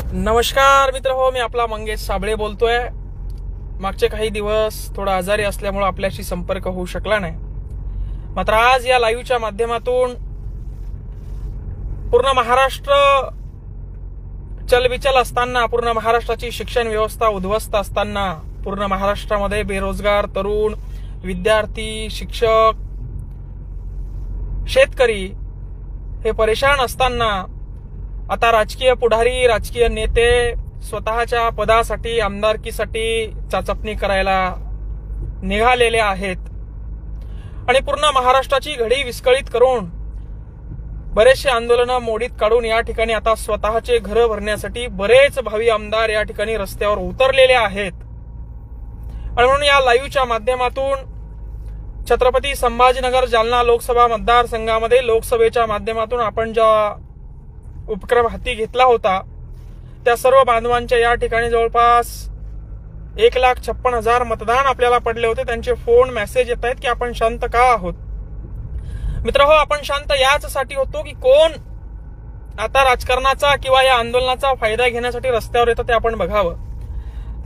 नमस्कार मित्र हो, मी आपला मंगेश साबळे बोलतोय। मागचे काही दिवस थोडा आजारी असल्यामुळे आपल्याशी संपर्क होऊ शकला नाही। मात्र आज या लाईव्हच्या माध्यमातून पूर्ण महाराष्ट्र चलबिचल असताना, पूर्ण महाराष्ट्राची शिक्षण व्यवस्था उद्ध्वस्त असताना, पूर्ण महाराष्ट्रामध्ये बेरोजगार तरुण, विद्यार्थी, शिक्षक, शेतकरी हे परेशान असताना आता राजकीय पुढारी, राजकीय नेते स्वतःच्या पदासाठी, आमदारकीसाठी चाचपणी करायला निघालेले आहेत आणि पूर्ण महाराष्ट्राची घडी विस्कळीत करून बरेचसे आंदोलनं मोडीत काढून या ठिकाणी आता स्वतःचे घर भरण्यासाठी बरेच भावी आमदार या ठिकाणी रस्त्यावर उतरलेले आहेत। आणि म्हणून या लाईव्हच्या माध्यमातून छत्रपती संभाजीनगर जालना लोकसभा मतदारसंघामध्ये लोकसभेच्या माध्यमातून आपण ज्या उपक्रम हाती घेतला होता त्या सर्व बांधवांच्या या ठिकाणी जवळपास 1,56,000 मतदान आपल्याला पडले होते। त्यांचे फोन मेसेज येत आहेत की आपण शांत का आहोत। मित्र हो, आपण शांत याचसाठी होतो की कोण आता राजकारणाचा किंवा या आंदोलनाचा फायदा घेण्यासाठी रस्त्यावर येतं ते आपण बघावं।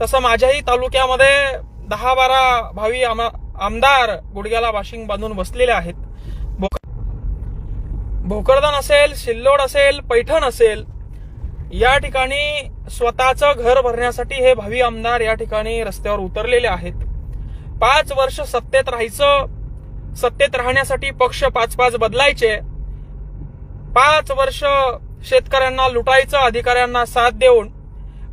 तसं माझ्याही तालुक्यामध्ये 10-12 भावी आमदार गुडघ्याला वाशिंग बांधून बसलेले आहेत। भोकरदन असेल, सिल्लोड असेल, पैठण असेल, या ठिकाणी स्वतःचं घर भरण्यासाठी हे भावी आमदार या ठिकाणी रस्त्यावर उतरलेले आहेत। 5 वर्ष सत्तेत राहायचं, सत्तेत राहण्यासाठी पक्ष 5-5 बदलायचे, 5 वर्ष शेतकऱ्यांना लुटायचं, अधिकाऱ्यांना साथ देऊन,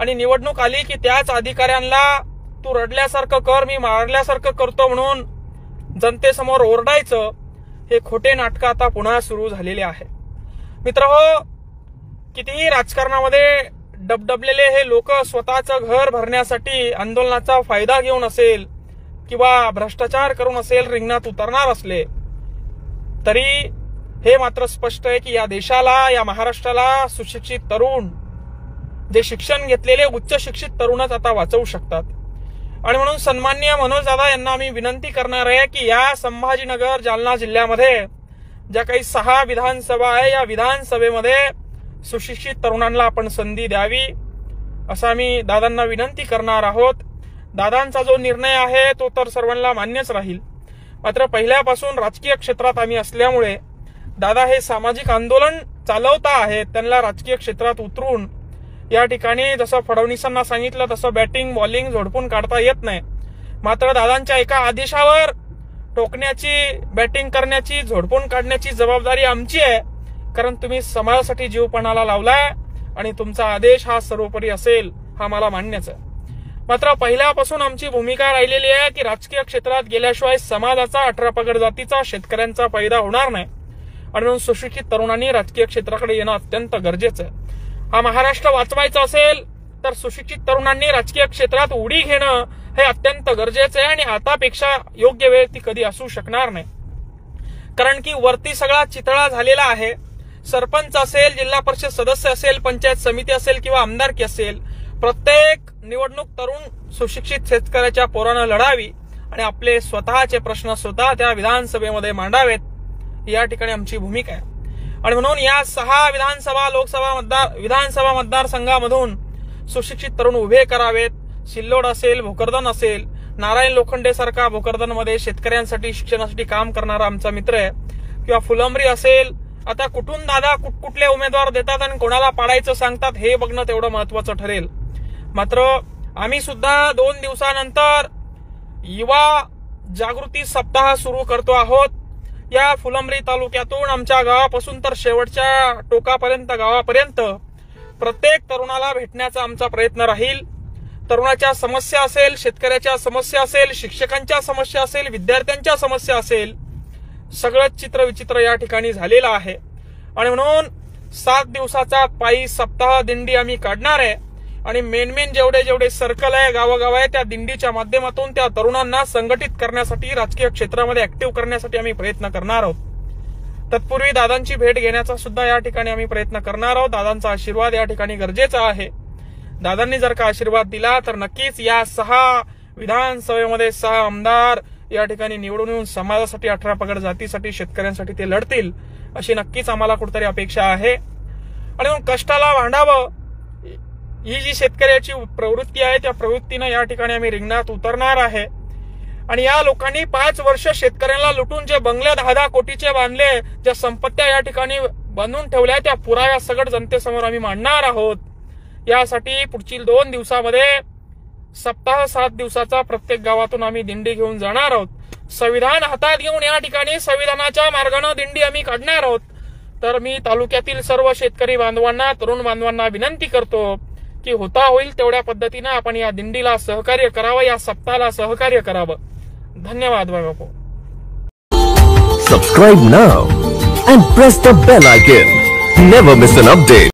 आणि निवडणूक आली की त्याच अधिकाऱ्यांना तू रडल्यासारखं कर, मी मारल्यासारखं करतो म्हणून जनतेसमोर ओरडायचं, हे खोटे नाटक आता पुन्हा सुरू झालेले आहे। मित्र हो, कितीही राजकारणामध्ये डबडबलेले हे लोक स्वतःचं घर भरण्यासाठी आंदोलनाचा फायदा घेऊन असेल किंवा भ्रष्टाचार करून असेल रिंगणात उतरणार असले तरी हे मात्र स्पष्ट आहे की या देशाला, या महाराष्ट्राला सुशिक्षित तरुण, जे शिक्षण घेतलेले उच्च शिक्षित तरुणच आता वाचवू शकतात। आणि म्हणून सन्माननीय मनोज दादा यांना आम्ही विनंती करणार आहे की या संभाजीनगर जालना जिल्ह्यामध्ये ज्या काही 6 विधानसभा आहे, या विधानसभेमध्ये सुशिक्षित तरुणांना आपण संधी द्यावी असं आम्ही दादांना विनंती करणार आहोत। दादांचा जो निर्णय आहे तो तर सर्वांना मान्यच राहील, मात्र पहिल्यापासून राजकीय क्षेत्रात आम्ही असल्यामुळे दादा हे सामाजिक आंदोलन चालवता आहेत, त्यांना राजकीय क्षेत्रात उतरून या ठिकाणी जसं फडणवीसांना सांगितलं तसं बॅटिंग बॉलिंग झोडपून काढता येत नाही। मात्र दादांच्या एका आदेशावर टोकण्याची, बॅटिंग करण्याची, झोडपून काढण्याची जबाबदारी आमची आहे, कारण तुम्ही समाजासाठी जीव पणाला लावलाय आणि तुमचा आदेश हा सर्वोपरी असेल हा मला मान्यच आहे। मात्र पहिल्यापासून आमची भूमिका राहिलेली आहे की राजकीय क्षेत्रात गेल्याशिवाय समाजाचा, 18 पगड जातीचा, शेतकऱ्यांचा फायदा होणार नाही आणि म्हणून सुशिक्षित तरुणांनी राजकीय क्षेत्राकडे येणं अत्यंत गरजेचं आहे। हा महाराष्ट्र वाचवायचा असेल तर सुशिक्षित तरुणांनी राजकीय क्षेत्रात उडी घेणं हे अत्यंत गरजेचं आहे आणि आतापेक्षा योग्य वेळ ती कधी असू शकणार नाही, कारण की वरती सगळा चितळा झालेला आहे। सरपंच असेल, जिल्हा परिषद सदस्य असेल, पंचायत समिती असेल किंवा आमदारकी असेल, प्रत्येक निवडणूक तरुण सुशिक्षित शेतकऱ्याच्या पोरानं लढावी आणि आपले स्वतःचे प्रश्न स्वतः त्या विधानसभेमध्ये मांडावेत, या ठिकाणी आमची भूमिका आहे। आणि म्हणून या 6 विधानसभा मतदारसंघामधून सुशिक्षित तरुण उभे करावेत। सिल्लोड असेल, भोकरदन असेल, नारायण लोखंडे सारखा भोकरदनमध्ये शेतकऱ्यांसाठी, शिक्षणासाठी काम करणारा आमचा मित्र आहे, किंवा फुलंब्री असेल, आता कुठून दादा कुठले उमेदवार देतात आणि कोणाला पाडायचं सांगतात हे बघणं तेवढं महत्वाचं ठरेल। मात्र आम्ही सुद्धा 2 दिवसानंतर युवा जागृती सप्ताह सुरू करतो आहोत। या फुलंब्री तालुक्यातून आमच्या गावापासून तर शेवटच्या टोकापर्यंत, गावापर्यंत प्रत्येक तरुणाला भेटण्याचा आमचा प्रयत्न राहील। तरुणाच्या समस्या असेल, शेतकऱ्याच्या समस्या असेल, शिक्षकांच्या समस्या असेल, विद्यार्थ्यांच्या समस्या असेल, सगळंच चित्र विचित्र या ठिकाणी झालेलं आहे। आणि म्हणून 7 दिवसाचा पायी सप्ताह दिंडी आम्ही काढणार आहे आणि मेन जेवढे सर्कल आहे, गावोगाव आहे, त्या दिंडीच्या माध्यमातून त्या तरुणांना संघटित करण्यासाठी, राजकीय क्षेत्रामध्ये ऍक्टिव्ह करण्यासाठी आम्ही प्रयत्न करणार आहोत। तत्पूर्वी दादांची भेट घेण्याचा सुद्धा या ठिकाणी आम्ही प्रयत्न करणार आहोत। दादांचा आशीर्वाद या ठिकाणी गरजेचा आहे। दादांनी जर का आशीर्वाद दिला तर नक्कीच या 6 विधानसभेमध्ये 6 आमदार या ठिकाणी निवडून येऊन समाजासाठी, 18 पगड जातीसाठी, शेतकऱ्यांसाठी ते लढतील अशी नक्कीच आम्हाला कुठेतरी अपेक्षा आहे। आणि कष्टाला भांडावं ही जी शेतकऱ्याची प्रवृत्ती आहे त्या प्रवृत्तीनं या ठिकाणी आम्ही रिंगणात उतरणार आहे। आणि या लोकांनी 5 वर्ष शेतकऱ्यांना लुटून जे बंगले 10-10 कोटीचे बांधले, ज्या संपत्त्या या ठिकाणी बांधून ठेवल्या, त्या पुराव्या सगळं जनतेसमोर आम्ही मांडणार आहोत। यासाठी पुढील 2 दिवसामध्ये सप्ताह 7 दिवसाचा प्रत्येक गावातून आम्ही दिंडी घेऊन जाणार आहोत। संविधान हातात घेऊन या ठिकाणी संविधानाच्या मार्गाने दिंडी आम्ही काढणार आहोत। तर मी तालुक्यातील सर्व शेतकरी बांधवांना, तरुण बांधवांना विनंती करतो की होता होईल तेवढ्या पद्धतीने आपण या दिंडीला सहकार्य करावं, या सप्ताहाला सहकार्य करावं। धन्यवाद बापू। Subscribe now and press the bell icon. Never miss an update.